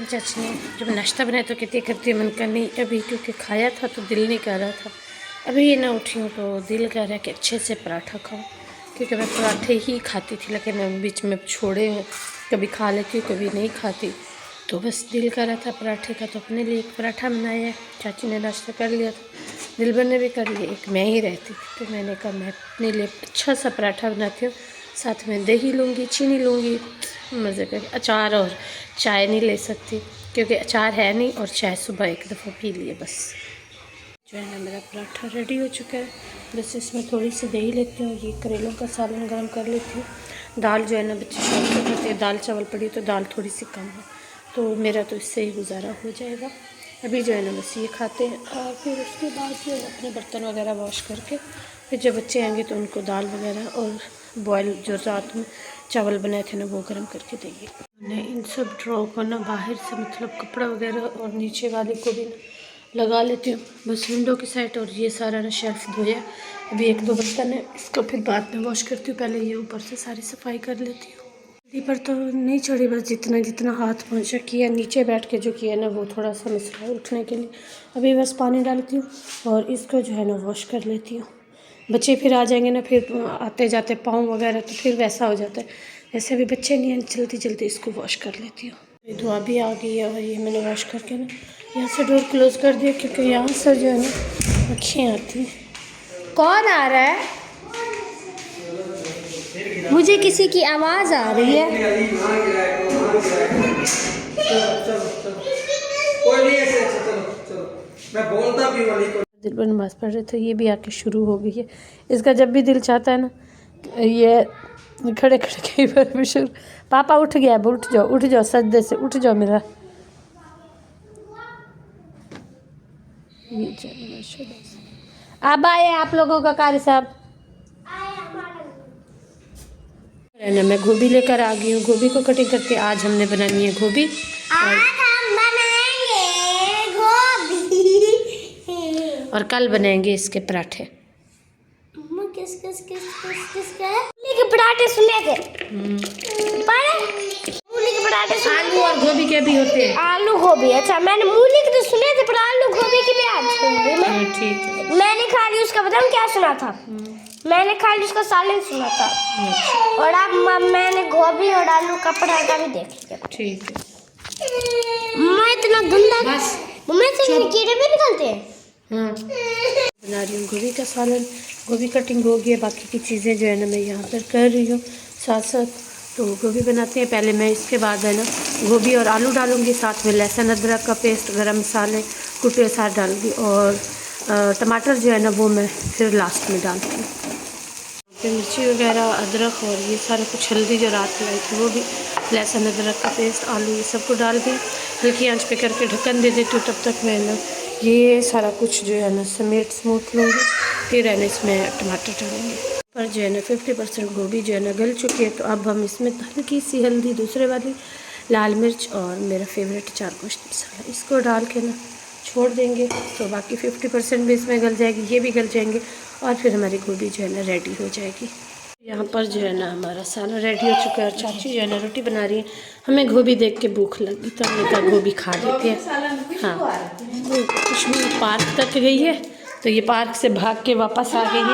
चाची ने जब नाश्ता बनाया तो कहती करती मन का नहीं अभी, क्योंकि खाया था तो दिल नहीं कर रहा था। अभी ये ना उठी हूँ तो दिल कर रहा है कि अच्छे से पराठा खाऊं, क्योंकि मैं पराठे ही खाती थी, लेकिन बीच में छोड़े हैं, कभी खा लेती हूँ कभी नहीं खाती। तो बस दिल कर रहा था पराठे का, तो अपने लिए एक पराठा बनाया है। चाची ने नाश्ता कर लिया था, दिलबर ने भी कर लिया, एक मैं ही रहती थी। तो मैंने कहा मैं अपने लिए अच्छा सा पराठा बनाती हूँ, साथ में दही लूँगी, चीनी लूँगी, मज़े करके। अचार और चाय नहीं ले सकती क्योंकि अचार है नहीं, और चाय सुबह एक दफ़ा पी लिए बस। जो है ना मेरा पराठा रेडी हो चुका है। बस इसमें थोड़ी सी दही लेती हूँ, ये करेलों का सालन गर्म कर लेती हूँ। दाल जो है ना बच्चे शौक से खाते हैं, दाल चावल पड़ी तो दाल थोड़ी सी कम है, तो मेरा तो इससे ही गुजारा हो जाएगा। अभी जो है ना बस ये खाते हैं, और फिर उसके बाद जो है अपने बर्तन वगैरह वॉश करके फिर जब बच्चे आएंगे तो उनको दाल वगैरह और बॉयल जो रात में चावल बनाए थे ना वो गर्म करके देंगे। मैंने इन सब ड्रॉ को ना बाहर से मतलब कपड़ा वगैरह और नीचे वाले को भी लगा लेती हूँ, बस विंडो की साइड। और ये सारा ना शेल्फ धोया, अभी एक दो बर्तन है, इसको फिर बाद में वॉश करती हूँ। पहले ये ऊपर से सारी सफाई कर लेती हूँ। पर तो नहीं चढ़ी, बस जितना हाथ पहुँचा किया। नीचे बैठ के जो किया ना वो थोड़ा सा मसला उठने के लिए। अभी बस पानी डालती हूँ और इसको जो है ना वॉश कर लेती हूँ। बच्चे फिर आ जाएंगे ना, फिर आते जाते पाँव वगैरह, तो फिर वैसा हो जाता है। जैसे अभी बच्चे नहीं हैं, जल्दी जल्दी इसको वॉश कर लेती हूँ। धुआं भी आ गई है, और ये मैंने वॉश करके ना यहाँ से डोर क्लोज़ कर दिया, क्योंकि यहाँ से जो है ना मक्खियाँ आती हैं। कौन आ रहा है? मुझे किसी की आवाज़ आ रही है। दिल नमाज़ पढ़ रहे थे, ये भी आके शुरू हो गई है। इसका जब भी दिल चाहता है ना, ये खड़े खड़े कई बार भी शुरू। पापा उठ गया है, उठ जाओ सजदे से, उठ जाओ मेरा। अब आए आप लोगों का कारी साहब है ना। मैं गोभी लेकर आ गई हूँ, गोभी को कटिंग करके आज हमने बनानी है गोभी। और कल बनाएंगे इसके पराठे। किसके पराठे सुने थे? मूली के पराठे, आलू और गोभी के भी होते हैं। आलू गोभी, अच्छा मैंने मूली के तो सुने थे, पर आलू गोभी के भी आज ठीक है। मैंने खाली उसका बताऊं क्या सुना था? मैंने खाली उसका सालन सुना था, और अब मैंने गोभी और आलू का पराठा भी देख लिया। ठीक है। मैं इतना गंदा बस मम्मी से कीड़े भी निकलते हैं। बना रही हूँ गोभी का सालन। गोभी कटिंग हो गई है, बाकी की चीज़ें जो है ना मैं यहाँ पर कर रही हूँ साथ साथ। तो गोभी बनाते हैं पहले मैं, इसके बाद है ना गोभी और आलू डालूँगी, साथ में लहसुन अदरक का पेस्ट, गरम मसाले कुटे साथ डालूँगी, और टमाटर जो है ना वो मैं फिर लास्ट में डालती हूँ। फिर मिर्ची वगैरह, अदरक और ये सारा कुछ, हल्दी जो रात लाई थी वो भी, लहसुन अदरक का पेस्ट, आलू, ये सबको डाल के हल्की आंच पे करके ढक्कन दे देती हूँ। तब तक मैं ना ये सारा कुछ जो है ना समेट स्मूथ लूँगी, फिर है ना इसमें टमाटर डालेंगे। पर जो है ना 50% गोभी जो है ना गल चुकी है, तो अब हम इसमें हल्की सी हल्दी, दूसरे वाली लाल मिर्च और मेरा फेवरेट चार गोश्त मसाला, इसको डाल के ना छोड़ देंगे। तो बाकी 50% भी इसमें गल जाएगी, ये भी गल जाएंगे, और फिर हमारी गोभी जो है ना रेडी हो जाएगी। यहाँ पर जो है ना हमारा सालन रेडी हो चुका है, और चाची जो है ना रोटी बना रही है। हमें गोभी देख के भूख लगी तो हमने कहा गोभी खा लेते हैं। हाँ, खुशबू पार्क तक गई है, तो ये पार्क से भाग के वापस आ गई है।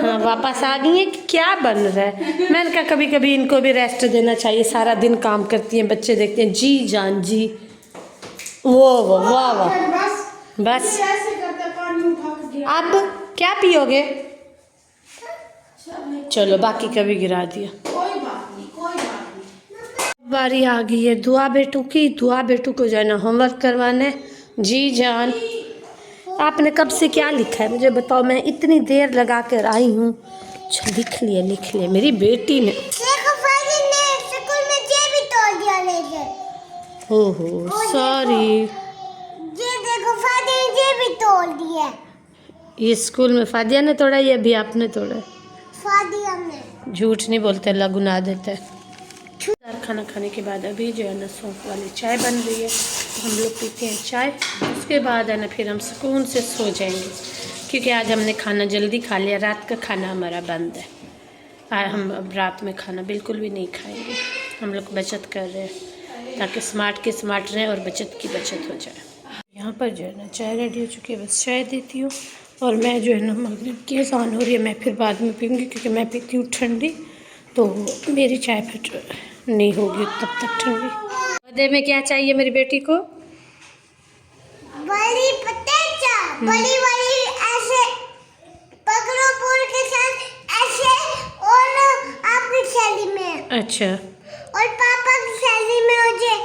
हाँ, वापस आ गई है कि क्या बन रहा है। मैंने कहा कभी कभी इनको भी रेस्ट देना चाहिए, सारा दिन काम करती हैं, बच्चे देखते हैं। जी जान जी, वो वाह वाह, बस अब क्या पियोगे? चलो बाकी कभी गिरा दिया। कोई बात नहीं। बारी आ गई है दुआ बेटू की। दुआ बेटू को जो है ना होमवर्क करवाने। जी जान, आपने कब से क्या लिखा है मुझे बताओ, मैं इतनी देर लगा कर आई हूँ। लिख लिया मेरी बेटी ने। ओहो सॉरी, ये स्कूल में फादिया ने तोड़ा या अभी आपने तोड़ा? फादिया ने। झूठ नहीं बोलते, अल्लाह गुनाह देता है। खाना खाने के बाद अभी जो है ना सौंफ वाली चाय बन रही है, तो हम लोग पीते हैं चाय। उसके बाद है ना फिर हम सुकून से सो जाएंगे, क्योंकि आज हमने खाना जल्दी खा लिया। रात का खाना हमारा बंद है, हम अब रात में खाना बिल्कुल भी नहीं खाएंगे। हम लोग बचत कर रहे हैं। ताकि स्मार्ट के स्मार्ट रहें और बचत की बचत हो जाए। यहाँ पर जो है ना चाय रेडी हो चुकी है, बस चाय देती हूँ। और मैं जो है ना मगरिब की अज़ान हो रही है, मैं फिर बाद में पीऊँगी क्योंकि मैं पीती हूँ ठंडी, तो मेरी चाय फिर नहीं होगी तब तक ठंडी। बर्थडे में क्या चाहिए मेरी बेटी को? बड़ी पतेचा, बड़ी वाली ऐसे पकड़ो पूल के साथ ऐसे, और आपकी थैली में। अच्छा। और पापा की थैली में मुझे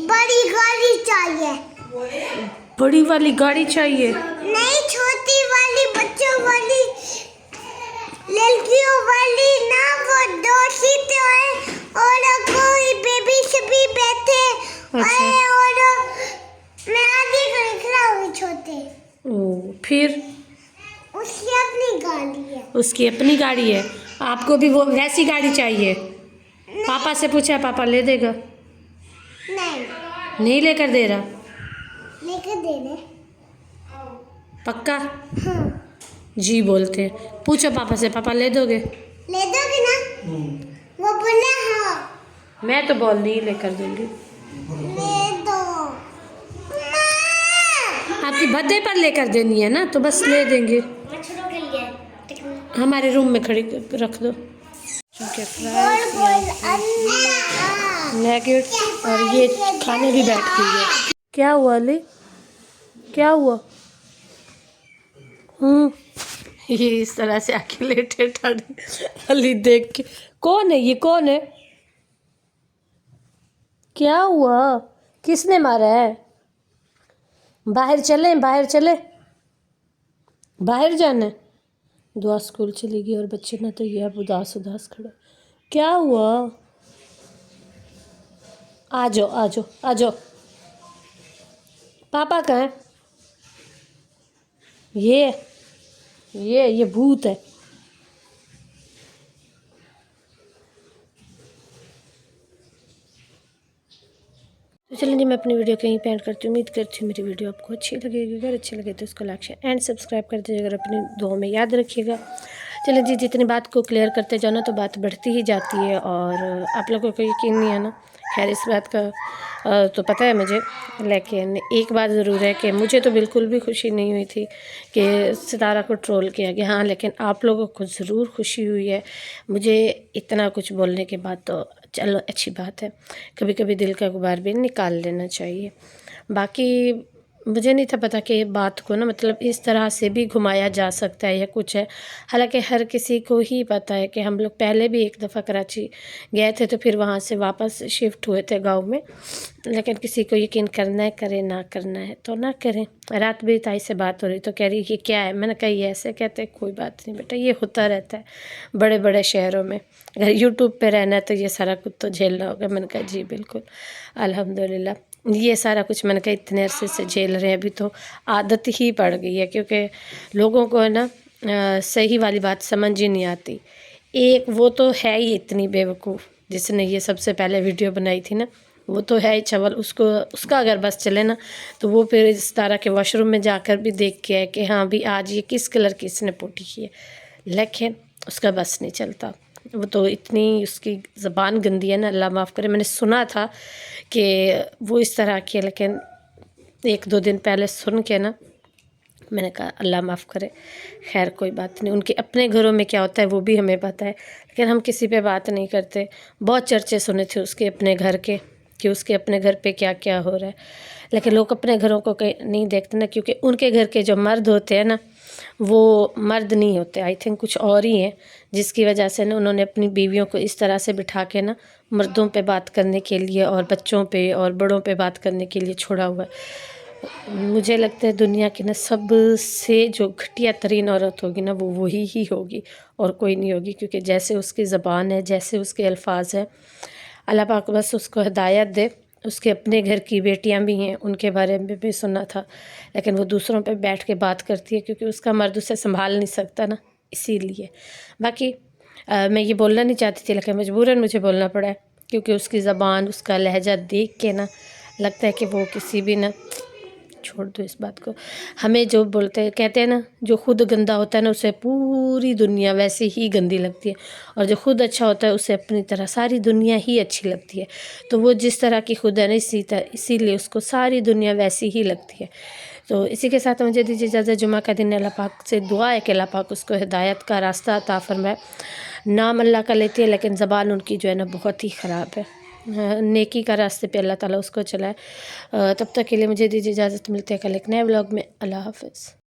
बड़ी गाड़ी चाहिए। बड़ी वाली गाड़ी चाहिए? नहीं, छोटी वाली, बच्चों वाली, लड़कियों वाली ना, वो 2 सीटें है और कोई बेबी सभी बैठे। अच्छा। और मैं आगे खड़ा हूँ छोटे। ओ, फिर उसकी अपनी गाड़ी है। उसकी अपनी गाड़ी है, आपको भी वो वैसी गाड़ी चाहिए? पापा से पूछा, पापा ले देगा? नहीं लेकर दे रहा? लेकर देने। पक्का? हाँ। जी बोलते हैं। पूछो पापा से, पापा ले दोगे? ले दोगे ना? वो बोले हाँ। मैं तो बोल नहीं लेकर दूंगी। ले दो। आपकी बर्थडे पर लेकर देनी है ना, तो बस ले देंगे। बच्चों के लिए हमारे रूम में खड़ी रख दो। नगेट्स और ये खाने भी बैठ गई है। क्या हुआ अली? क्या हुआ? ये इस तरह से आके लेटे ठाड़ी अली देख के। कौन है ये? कौन है? क्या हुआ? किसने मारा है? बाहर चले, बाहर चले, बाहर जाना है। दुआ स्कूल चली गई और बच्चे ना तो ये अब उदास उदास खड़े। क्या हुआ? आ जाओ आ जाओ आ जाओ। पापा कहाँ है? ये भूत है। तो चलिए जी, मैं अपनी वीडियो कहीं पे एंड करती हूँ। उम्मीद करती हूँ मेरी वीडियो आपको अच्छी लगेगी। अगर अच्छी लगे तो इसको लाइक शेयर एंड सब्सक्राइब कर दीजिएगा और अपनी दुआ में याद रखिएगा। चलिए जी, जितनी बात को क्लियर करते जाओ ना तो बात बढ़ती ही जाती है और आप लोगों को यकीन नहीं है ना। खैर इस बात का तो पता है मुझे, लेकिन एक बात ज़रूर है कि मुझे तो बिल्कुल भी खुशी नहीं हुई थी कि सितारा को ट्रोल किया गया। हाँ, लेकिन आप लोगों को ज़रूर खुशी हुई है। मुझे इतना कुछ बोलने के बाद तो चलो अच्छी बात है, कभी कभी दिल का गुबार भी निकाल लेना चाहिए। बाकी मुझे नहीं था पता कि बात को ना मतलब इस तरह से भी घुमाया जा सकता है या कुछ है। हालांकि हर किसी को ही पता है कि हम लोग पहले भी एक दफ़ा कराची गए थे तो फिर वहाँ से वापस शिफ्ट हुए थे गांव में। लेकिन किसी को यकीन करना है करे, ना करना है तो ना करें। रात भी ताई से बात हो रही तो कह रही ये क्या है? मैंने कहा ये ऐसे कहते हैं। कोई बात नहीं बेटा, ये होता रहता है बड़े बड़े शहरों में। अगर यूट्यूब पे रहना है तो ये सारा कुछ तो झेलना होगा। मैंने कहा जी बिल्कुल, अल्हम्दुलिल्लाह। ये सारा कुछ मैंने कहा इतने अरसे से झेल रहे हैं, अभी तो आदत ही पड़ गई है क्योंकि लोगों को है ना सही वाली बात समझ ही नहीं आती। एक वो तो है ही इतनी बेवकूफ़ जिसने ये सबसे पहले वीडियो बनाई थी ना, वो तो है ही छवल। उसका अगर बस चले ना तो वो फिर इस तरह के वॉशरूम में जाकर भी देख के है कि हाँ भी आज ये किस कलर की इसने पोटी की है, लेकिन उसका बस नहीं चलता। वो तो इतनी उसकी ज़बान गंदी है ना, अल्लाह माफ़ करे। मैंने सुना था कि वो इस तरह की है, लेकिन 1-2 दिन पहले सुन के ना मैंने कहा अल्लाह माफ़ करे। खैर कोई बात नहीं, उनके अपने घरों में क्या होता है वो भी हमें पता है, लेकिन हम किसी पे बात नहीं करते। बहुत चर्चे सुने थे उसके अपने घर के कि उसके अपने घर पे क्या क्या हो रहा है, लेकिन लोग अपने घरों को नहीं देखते ना, क्योंकि उनके घर के जो मर्द होते हैं ना वो मर्द नहीं होते, आई थिंक कुछ और ही हैं, जिसकी वजह से ना उन्होंने अपनी बीवियों को इस तरह से बिठा के ना मर्दों पे बात करने के लिए और बच्चों पे और बड़ों पे बात करने के लिए छोड़ा हुआ है। मुझे लगता है दुनिया की ना सबसे जो घटिया तरीन औरत होगी ना वो वही ही होगी और कोई नहीं होगी, क्योंकि जैसे उसकी ज़बान है, जैसे उसके अल्फाज हैं, अल्लाह पाक बस उसको हिदायत दे। उसके अपने घर की बेटियां भी हैं, उनके बारे में भी सुना था, लेकिन वो दूसरों पे बैठ के बात करती है क्योंकि उसका मर्द उसे संभाल नहीं सकता ना, इसीलिए। बाकी मैं ये बोलना नहीं चाहती थी, लेकिन मजबूरन मुझे बोलना पड़ा है क्योंकि उसकी ज़बान, उसका लहजा देख के ना लगता है कि वो किसी भी ना छोड़ दो इस बात को। हमें जो बोलते हैं, कहते हैं ना, जो खुद गंदा होता है ना उसे पूरी दुनिया वैसे ही गंदी लगती है, और जो खुद अच्छा होता है उसे अपनी तरह सारी दुनिया ही अच्छी लगती है। तो वो जिस तरह की खुद है ना इसीलिए उसको सारी दुनिया वैसी ही लगती है। तो इसी के साथ मुझे दीजिए इजाज़त। जुमा का दिन अल्लाह पाक से दुआ है कि अल्लाह पाक उसको हिदायत का रास्ता अता फरमाए। नाम अल्लाह का लेती है लेकिन ज़बान उनकी जो है ना बहुत ही ख़राब है। नेकी का रास्ते पे अल्लाह ताला उसको चलाए। तब तक के लिए मुझे दीजिए इजाज़त। मिलते हैं कल एक नए व्लॉग में। अल्लाह हाफ़िज़।